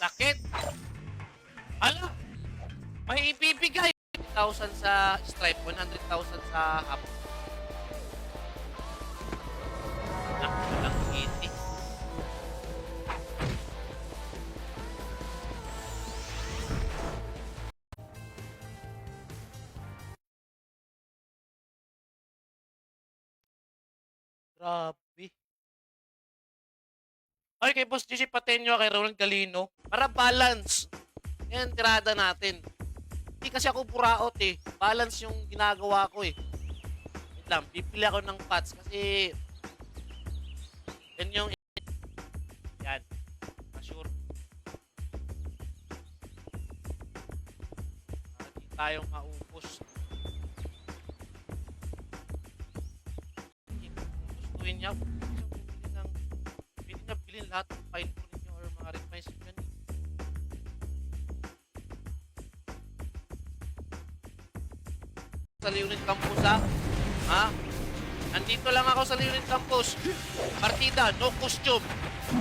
Sakit! Ala! May ibibigay! 1,000 sa stripe, 100,000 sa half. Walang city. Grabe. Ay, kay Boss GC Patenyo, kay Ronald Galino. Para balance. Yan, tirada natin. Hindi kasi ako buraot eh. Balance yung ginagawa ko eh. Wait lang, bibili ako ng pots kasi yan yung yan. Sure. Para di tayo maupos. Gustuin niya. Pwede niya bilhin lahat ng fine po ninyo or mga refines nyo. Sa Leonid Campus ha? Nandito lang ako sa Leonid Campus. Partida, no costume.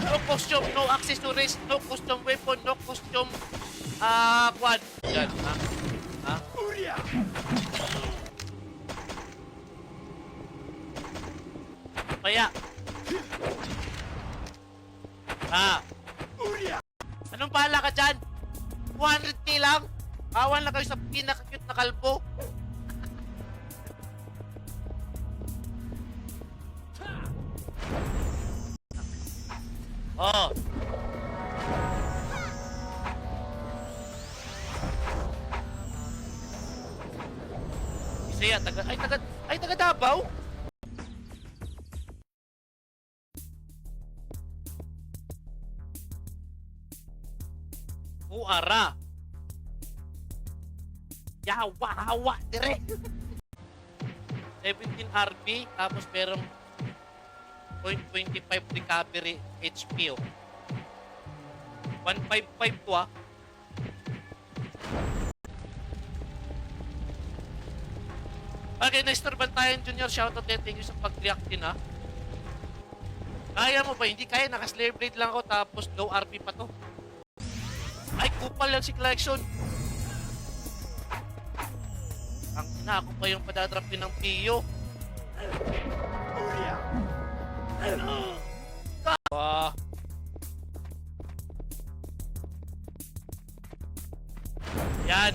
No costume, no accessories, no custom weapon, no costume quad. Yan, ha? Ha? Kaya. Anong bahala ka dyan? 200k lang? Awan lang kayo sa pinaka-cute na kalbo. Oh. Isaya, taga Davao? Uara. Yawa, dire. 17 RB, tapos merong 0.25 recovery HP. 155 to Okay, na-istorban tayo Junior. Shoutout din. Thank you sa pag-react din ha. Kaya mo ba? Hindi kaya. Naka-Slayer Blade lang ako tapos low RP pa to. Ay, kupal lang si Collection. Ang ina, ako pa yung padadrapin ng Pio. Yan.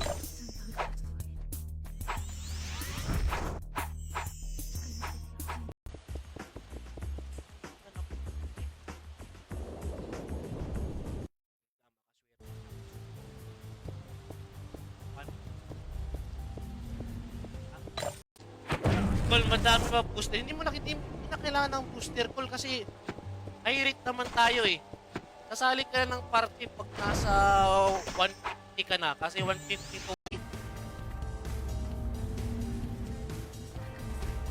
Call, madami pa booster. Hindi mo na kailangan ng booster call kasi high rate naman tayo eh. Kasali ka ng party pag nasa 150 ka na kasi 150 to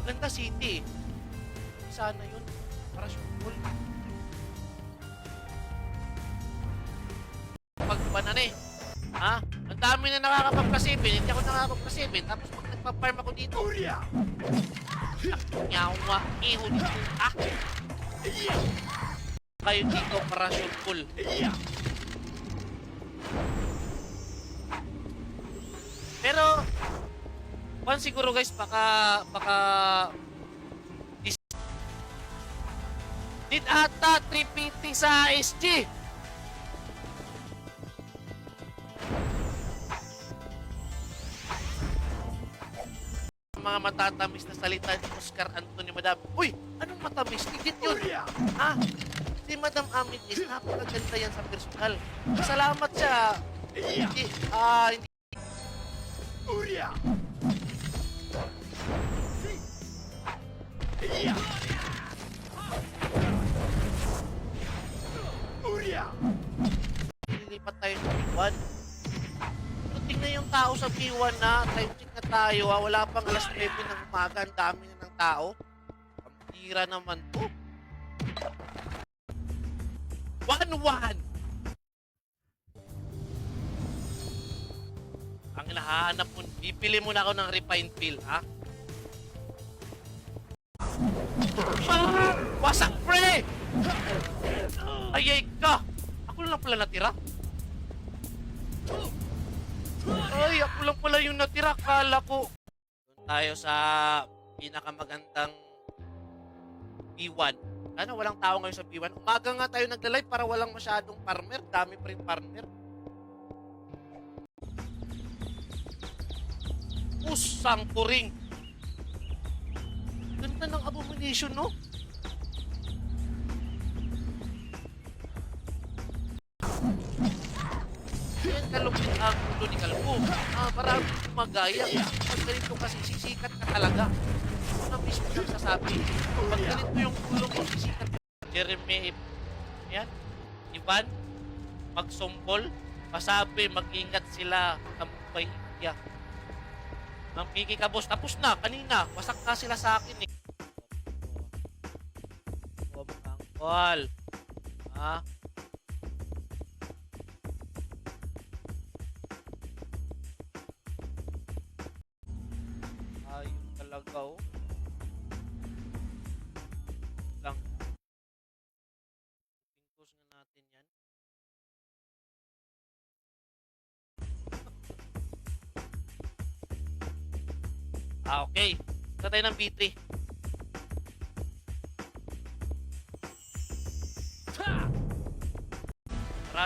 Maganda City. Sana yun. Para sure. Pagpanan eh. Ha? Ang dami na nakakapagpasipin. Hindi ako nakakapagpasipin. Tapos pag nagpa-farm ako dito. Nyawa. Iho dito. Kayo dito para sure. Pero one siguro guys baka din ata 350 sa SG. Mga matatamis na salita ni Oscar Antonio Madam. Uy, anong matamis? Tigit yun. Ha? Si Madam Amethyst, napakaganda yan sa personal. Salamat siya. Hindi. Lilipat tayo sa P1. Pero tingnan yung tao sa P1 na. Time check na tayo. Wala pang alas 9 ng umaga. Ang dami na ng tao. Ang tira naman to. 1-1. Ang hinahanap mo. Bibili muna ako ng refined pill, ha? Wasak pre! Ayay ka! Ako lang pala natira. Kulang pala yung natira, kala ko. Doon tayo sa pinakamagandang B1. Sana walang tao ngayon sa B1. Umaga nga tayo nagla-live para walang masyadong farmer. Dami pa rin farmer. Pusang puring. Ganda ng abomination, no? Yan kalupit ang ulo ni Kalbo. Maraming gumagaya. Pag ganito kasi, sisikat ka talaga. Ito na mismo nagsasabi. Pag ganito yung ulo mo, sisikat ka. Jeremy, yan, Ivan, magsumbol, pasabi, mag-ingat sila sa Mumbai, India. Nang pikikabos, tapos na, kanina, wasak na sila sa akin eh. Angkol. Ha? Ayun talaga oh. Lang. Pinkos nga natin yan. Okay. Punta tayo ng B3.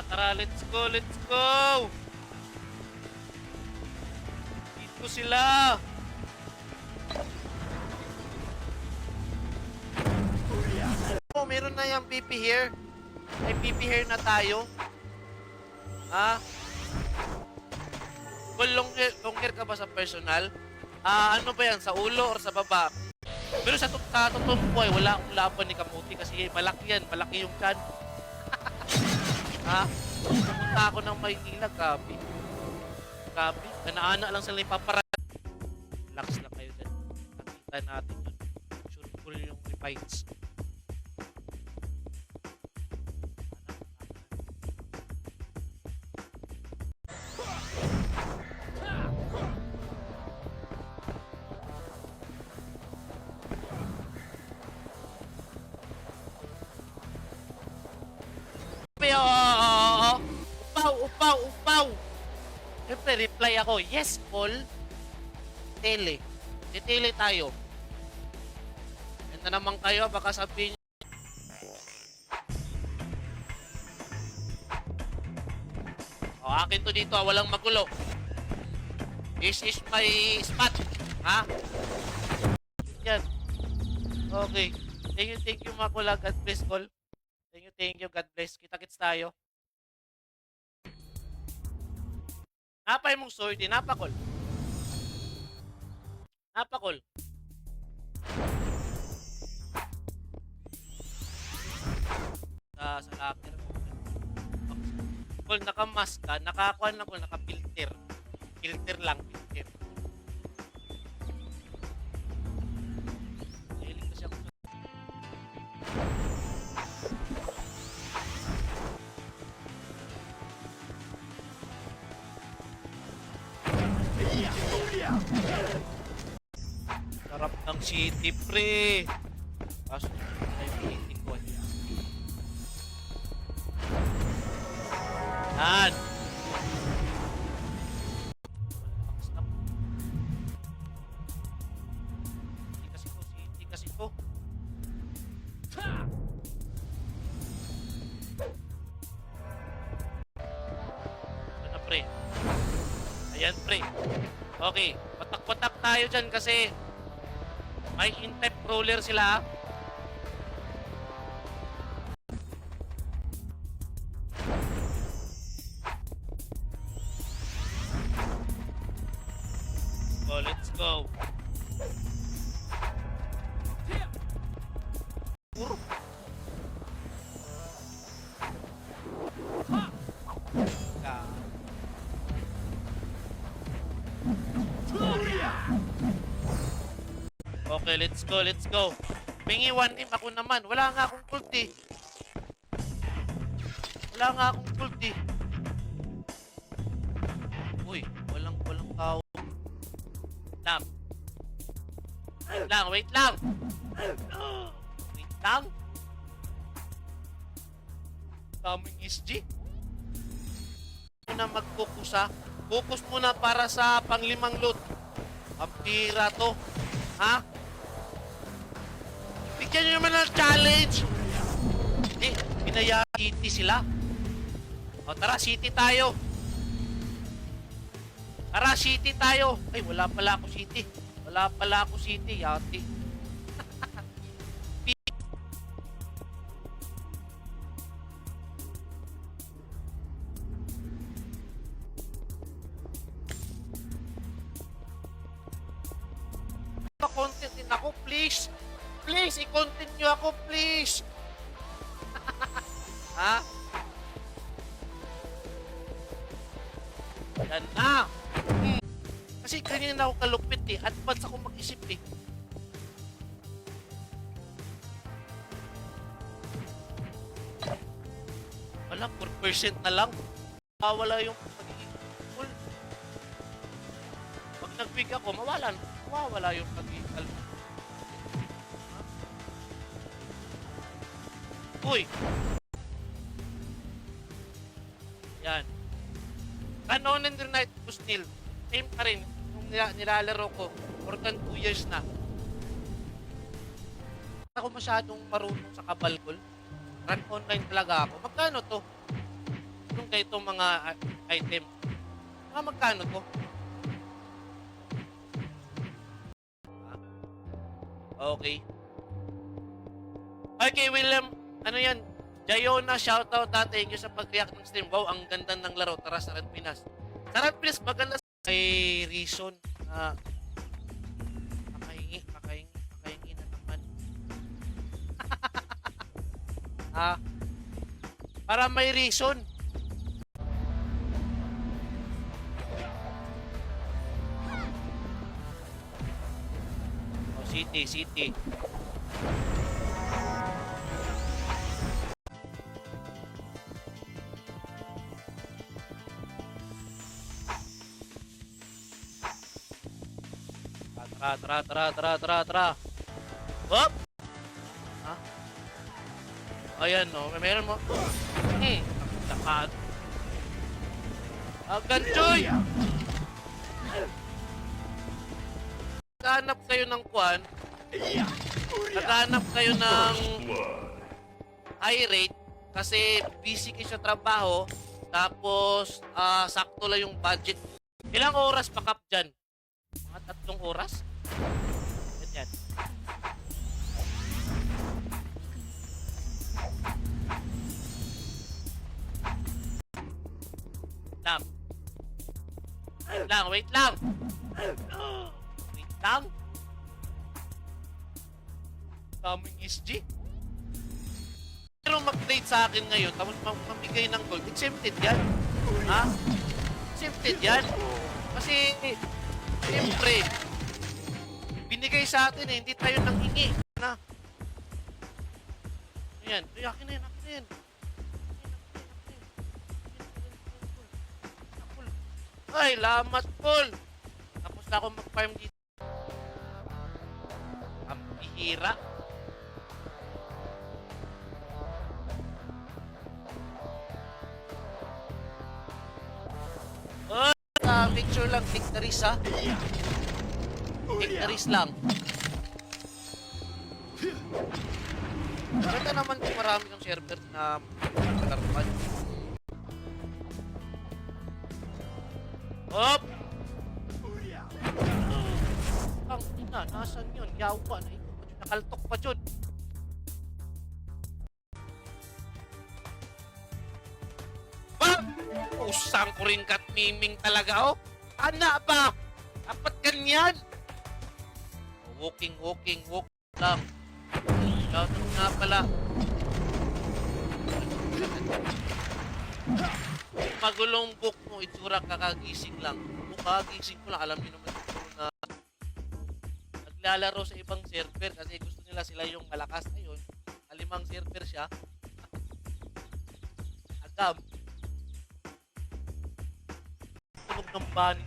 Tara, let's go, let's go! Dito sila! Oh, meron na yung PP here. May PP here na tayo. Ha? Long hair ka ba sa personal? Ano ba yan? Sa ulo or sa baba? Pero sa totoong buhay, wala akong laban ni Kamuti kasi malaki yan. Malaki yung chan. Ha? Pumunta ako ng Maynila, gabi. Gabi. Ganaana lang sila ipaparat. Relax lang kayo dyan. Nakita natin yun. Sure full yung refights. Upaw! Siyempre, reply ako, yes, Paul. Tele. Tele tayo. Yan na naman kayo, baka sabihin nyo. O, akin to dito, walang magulo. This is my spot. Ha? Yan. Okay. Thank you, Makula. God bless all. Thank you, God bless. Kita-kits tayo. Napay mong sword, napakol. Napakol. Sa locker. Kung naka-mask ka, nakakuan lang ko, naka-filter. Filter lang, filter. Hiling kasi ako. Sarap ng city, pre. Kaso, ay meeting ko. Yan. City kasi to. Ano, pre? Ayan, pre. Okay, patak-patak tayo dyan kasi may in-type roller sila. So, let's go. Puro. Okay, let's go, let's go. Pingi one team ako naman. Wala nga akong ult eh. Wala nga akong ult eh. Uy, walang tao. Wait lang. Wait lang. Daming SG. Ano na magkukusa? Focus muna para sa panglimang loot. Pampira to. Ha? Bigyan nyo naman ng challenge. Eh, pinaya City sila. O tara, City tayo. Tara, City tayo. Ay, wala pala ako City. Wala pala ako City, yati. Content din ako, please. Please, i-continue ako, please. Ha? Yan na. Kasi kanina na ako kalupit eh. Advance ako mag-isip eh. Wala, 4% na lang. Wala yung pagiging full. Pag nag-big ako, mawawala yung pagiging kalupit. Uy! Yan. Canon and the Night to Steel. Same pa rin. Yung nilalaro ko. More than 2 years na. Ako masyadong marunong sa kabalkol. Run online talaga ako. Magkano to? Yung ganitong mga item. Magkano to? Okay. Okay, William. Ano yan? Jayona, shoutout natin. Thank you sa pag-react ng stream. Wow, ang ganda ng laro. Tara sa Red Pinas. Sa Red Pinas, maganda. May reason na makahingi na naman. Para may reason. Oh, City. Tara. Hop! Ha? Ayan, no. Meron mo. Lakad. Ganchoy! Naghanap kayo ng kwan. Naghanap kayo ng high rate kasi busy kayo sa trabaho. Tapos, sakto lang yung budget. Ilang oras pa kap dyan? Mga 3 oras? Ganyan. Wait lang. Kaming SG. Pero mag-trade sa akin ngayon, tapos mamigay ng gold. Exempted yan. Ha? Exempted yan. Kasi, siyempre, binigay sa atin eh, hindi tayo nanghingi. Na. Ayan, akin na yan. Ay, lamat, Paul. Tapos na ako mag-farm dito. Ang bihira. Oh, picture lang, victories ha. Victories lang. Ganda naman kung marami ng server na laruan. Hop! Ang ina, nasan yun? Yawa na ito. Nakaltok pa dyan. Ba? Usang ko rin kat miming talaga, oh. Ana ba? Dapat ganyan. Walking lang. Shoutout nga pala. Magulong book mo, itsura kakagising lang. Kung kakagising ko lang, alam niyo naman siguro na naglalaro sa ibang server kasi gusto nila sila yung malakas. Ayun, 5 server siya. Agam. Tunog ng bunny,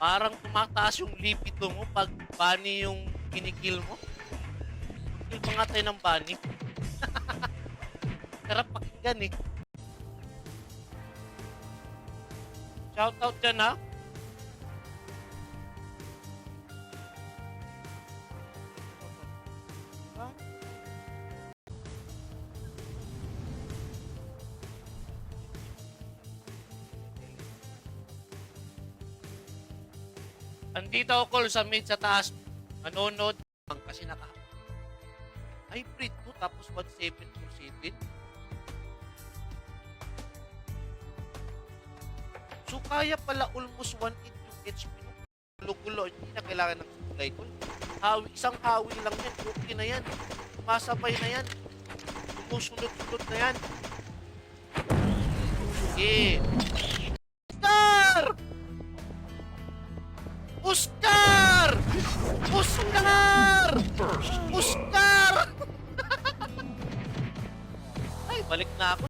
parang tumataas yung libido mo pag bunny yung kinikil mo. Kill pa nga tayo ng bunny. Sarap pakinggan eh. Shoutout dyan, ha? Andito ako, Col, sa mid sa taas. Manonood. Kasi hybrid to, tapos 1747. So, kaya pala almost 1.8 yung HP. Gulo-gulo. Hindi na kailangan ng supply tool. Isang hawi lang yan. Okay na yan. Masabay na yan. Sumusunod-sunod na yan. Okay. Oscar! Oscar! Oscar! Ay, balik na ako.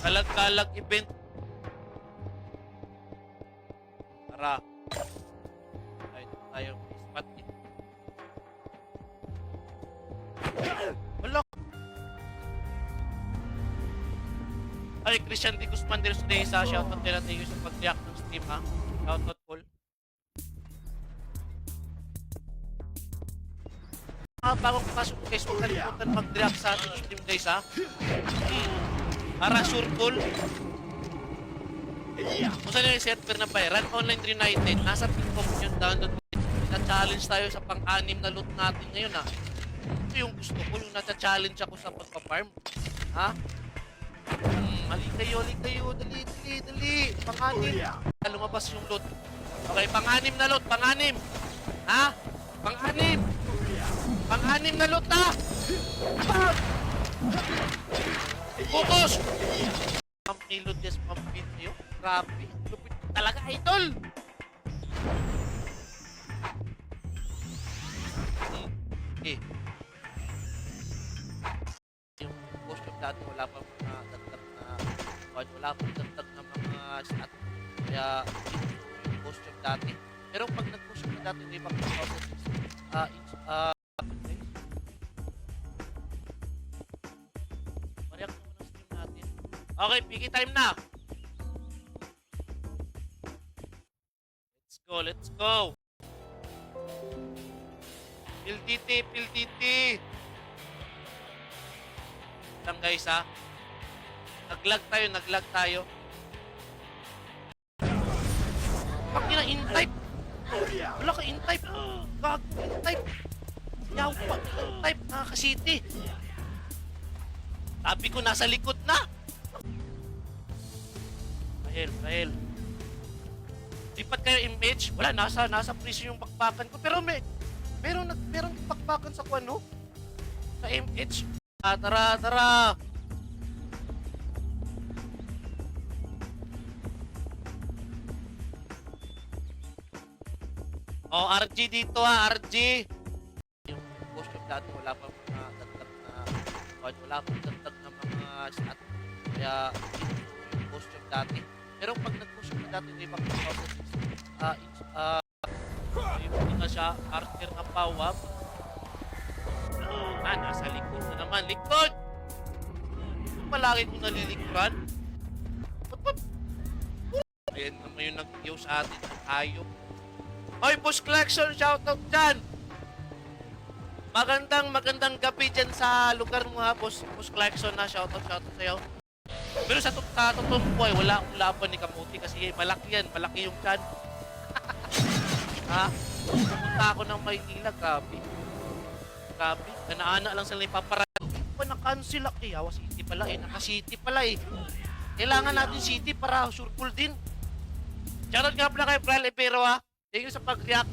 Kalag-kalag event. Tara. Ay, tayo. Spot it. Wala. Ay, Christian D. Guzman del Sudesa. Shoutout nila tayo sa pag-react ng stream, ha? Shoutout, Paul. Bagong pasok guys, huwag kalimutan mag-react sa ating stream guys, ha? Para sure call. Kung saan yung server na ba? Run Online Reunited. Nasa ping-pong yung download. Na-challenge tayo sa pang-anim na loot natin ngayon, ha? Ito yung gusto ko, yung nata-challenge ako sa pagpa-farm. Ha? Hali kayo, dali. Pang-anim. Lumabas yung loot. Okay, pang-anim na loot, pang-anim. Ha? Pang-anim. Pang-anim na loot, ha? Focus! Pang-pilot, yes, pang-pin nyo. Grabe. Lupit talaga, idol! Okay. Yung post yung dati, wala pa mga dagdag na mga stat. Kaya, yung post yung dati. Pero pag nag-post yung dati, may mga 2,000 mariak naman ang stream natin. Okay, piki time na. Let's go. PLDT. Lang guys, ha. Naglag tayo. Pag in-type. Wala ka in-type. Gago in-type. Yaw pa in-type. Nakaka-city. Sabi ko nasa likod na. Rahel. Lipat kayo image. Wala, nasa prison yung bakbakan ko. Pero meron bakbakan sa kuano. Sa MH. Tara. Oh, RG dito, ha, RG. Yung post yung dati, wala pa mga dagdag na mga stat. Kaya, yung post yung dati. Pero pag nag-post yung dati, may mga 2,000 yung na siya, Archer na pawab. Nasa likod na naman. Likod! Palagi kong nalilikuran. Ayan naman yung nag-iyaw sa atin. Ang hayop. Hoy, Boss Collection, shoutout dyan! Magandang gabi dyan sa lugar mo, ha, Boss Collection, na shoutout sa'yo. Pero sa totoong buhay, wala akong laban ni Kamuti kasi malaki yung chan. Ha? Pumunta ako ng Maynila, grabe. Ganaana lang sila ipaparaan. Na-cancel ako. Yawa City pala eh. Naka-City pala eh. Kailangan natin City para surful din. Shoutout nga pala kay Bral Epero, ha. Thank you sa pag-react.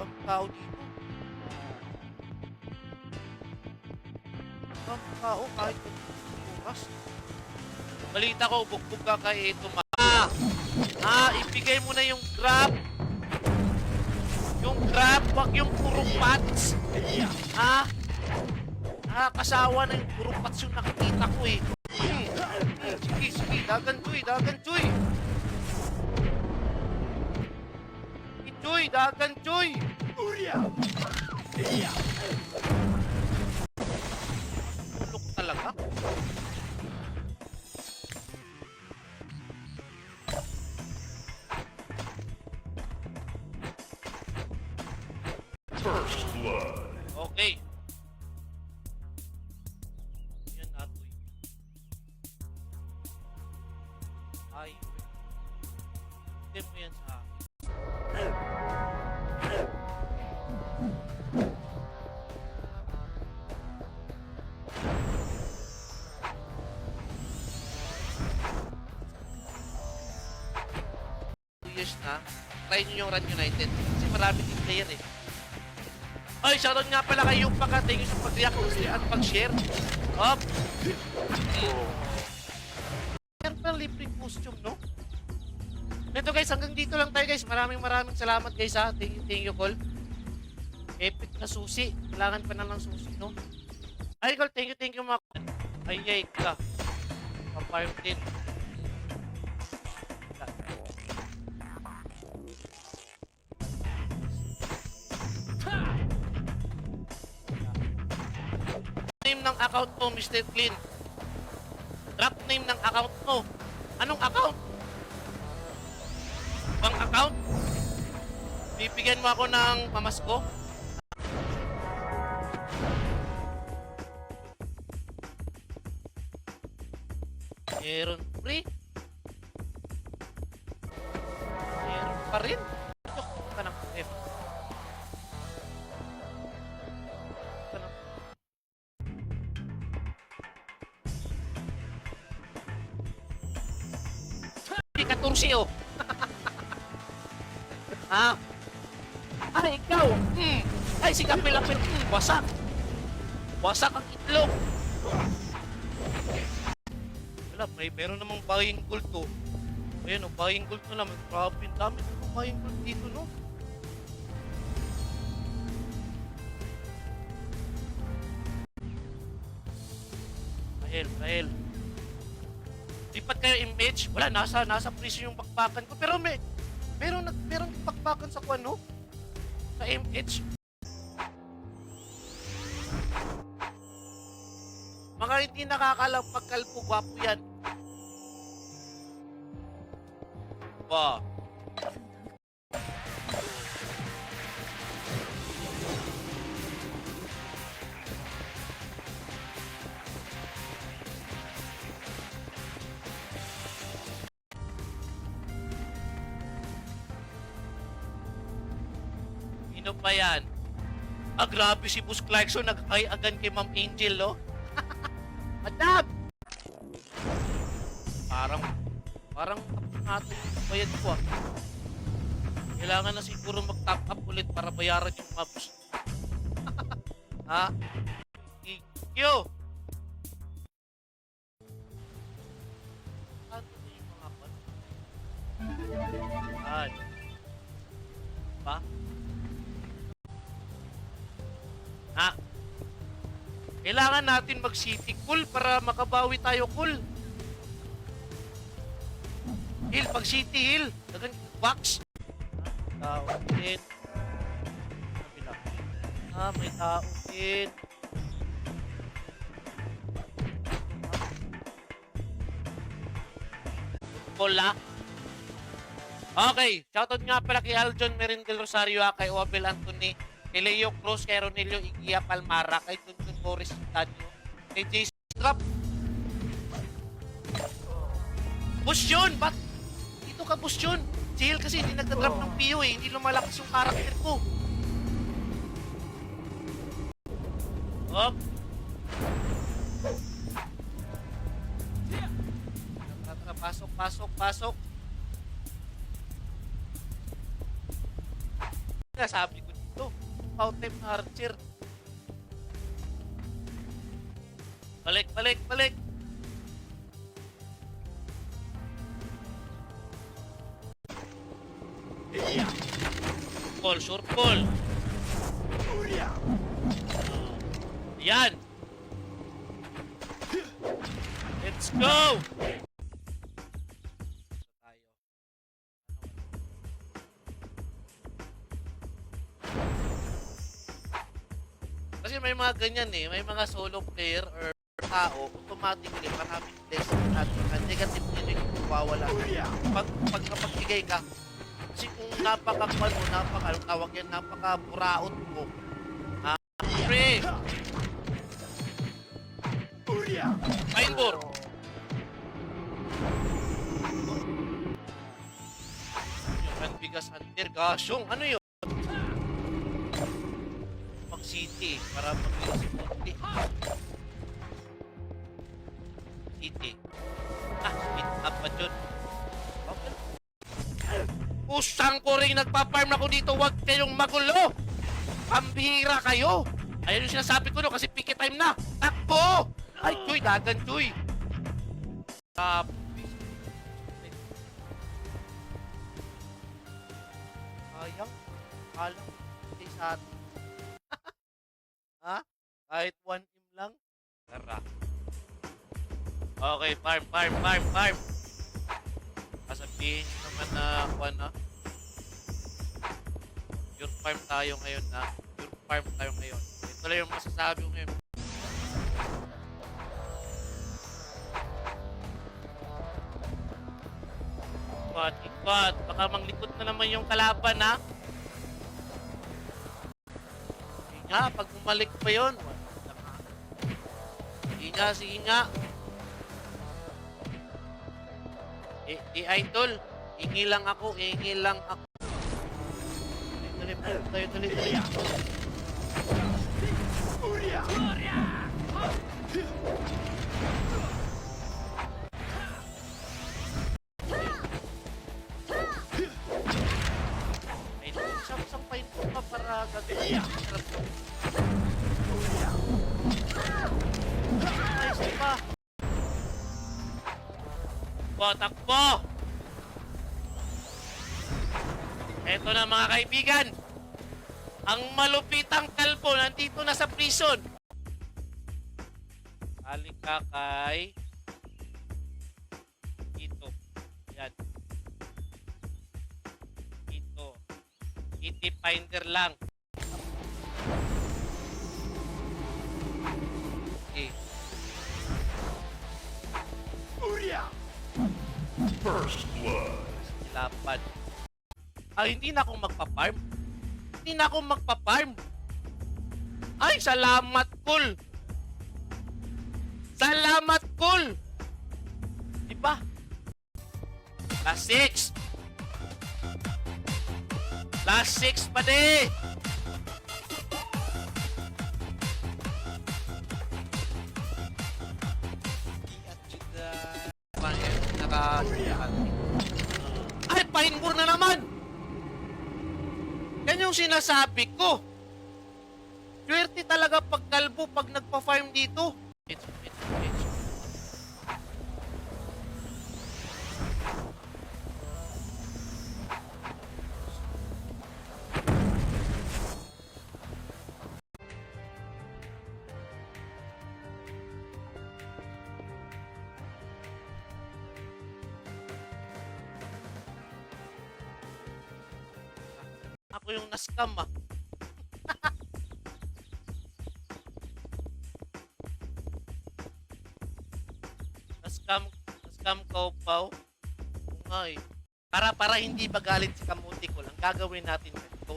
Ang tao dito. Ang tao kahit bukas. Balita ko, bugbog ka kay ito, ibigay mo na yung grab. Yung grab, wag yung puro pats. Kasawa na yung puro pats yung nakikita ko eh. Sige, dagan Joy. Dagan Joy. Tulok talaga. First blood. Okay. Yan atoy. Ay, wait. Hindi mo yan sa akin. Years na, try nyo yung Run United. Kasi marami din player eh. Ay, shoutout nga pala kay Yung Paka. Thank you sa pag-react at pag-share. Up! Yan pala libreng costume, no? Ito guys, hanggang dito lang tayo guys. Maraming salamat guys ha. Thank you, Col. Epic na susi. Kailangan pa na lang susi, no? Ay, Col, thank you mga. Ay, ka. Pa-farm din. Name ng account mo, Mr. Clean. Drop name ng account mo. Anong account? Bang account? Bibigyan mo ako ng pamasko? Meron free? Meron pa rin? Ka ng F. Katursi oh. Ha? Ay, ikaw. Ay, si Kapilapit. Wasak. Wasak ang itlog. Wala, meron namang buying gold to. Ayan, buying gold na naman. Grabe, dami namang buying gold dito, no? Rahel. Lipat kayo image. Wala, nasa prison yung bakbakan ko. Pero meron bakbakan sa kuano? Sa MH. Mga hindi nakakalang pagkalpo, gwapo yan. Ba. Sino pa yan? Ah, grabe si Boss Clarkson. Nag-ay-agan kay Ma'am Angel, no? Madam! Parang natin yung bayad ko, ah. Kailangan na siguro mag-top up ulit para bayaran yung mga boss. Ha? Ikyo! Ano na yung mga pan? Pa? Ha? Kailangan natin mag-city cool para makabawi tayo cool. Hill, pag city hill. Dagan box. Tao din. Kabila. May tao din. Bola. Okay. Shoutout nga pala kay Aljon Merindel Rosario, kay Obel Anthony, kay Leo Cruz, kay Ronelio Igia Palmara, kay Tuntun Boris Danyo, kay Jason Trap. Boss yun! Ba't dito ka, boss yun? Si Hill kasi hindi nagdadrop ng PO eh. Hindi lumalakas yung karakter ko. Op! Tara, pasok. Sabi ko dito, out-time na archer. Balik. Short call. Yan. Let's go. Kasi may mga ganyan eh, may mga solo player or tao, automatically maraming blessing at negative din yung mawawala. Pag napagbigay ka, kasi kung napaka-kwan mo, anong tawag yan, napaka-buraot mo. Ah, pre! Painbor! Yung bigas hunter, gasyong, ano yun? Mag-city, para mag-bigas si Monty. City. Speed up ba dyan? Okay. Pusang ko rin nagpa-farm ako dito, huwag kayong magulo! Pambihira kayo! Ayun yung sinasabi ko no, kasi picket time na! Takbo! Ay, Chuy, dagan, Chuy! Sayang. Alam, hindi sa atin. Ha? Kahit 1M lang? Tara. Okay, farm. Kasabihin nyo naman na, kuwan na. Pure farm tayo ngayon na. Pure farm tayo ngayon. Ito lang yung masasabi ko ngayon. Ikot. Baka manglikot na naman yung kalaban, ha? Sige nga, pag bumalik pa yun. Sige nga. Idol, hingi lang ako. Dali. Sampain ko pa para gagawin. Nice pa. Takbo! Eto na mga kaibigan. Ang malupitang kalbo nandito na sa prison. Aling kakay. Dito. Yan. Dito. Kitty finder lang. Okay. First blood. Lapad. Hindi na ako magpa-farm. Ay, salamat, Kul. Diba? Last 6 pa di. Ay, painbur na naman! Yan yung sinasabi ko. Swerte talaga pag kalbo pag nagpa-farm dito. It's. Ako yung na-scam, ah. Na-scam ka, Pao. Oo nga eh. Para hindi magalit si Kamuti ko lang, gagawin natin ito.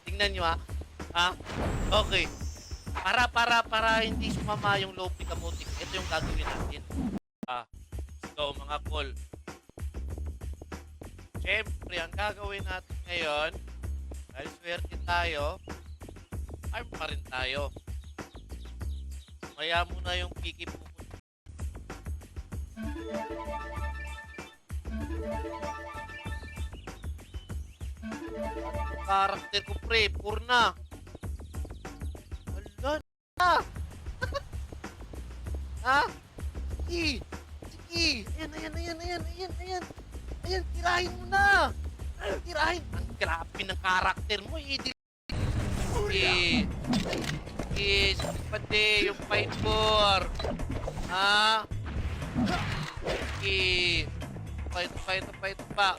Tingnan nyo, ha? Okay. Para hindi sumama yung loob ni Kamuti ko, ito yung gagawin natin. Let's go, mga call. Siyempre, ang gagawin natin ngayon, dahil swerte tayo, farm pa rin tayo. Maya muna yung piki pupunta. Karakter ko, pre, purna. Hala na! Ha? Sige! Ayan. Ayan, tirahin mo na! Tirahin! Ang grabe ng karakter mo, Sige, pati yung fight-for. Ha? Sige. Fight pa.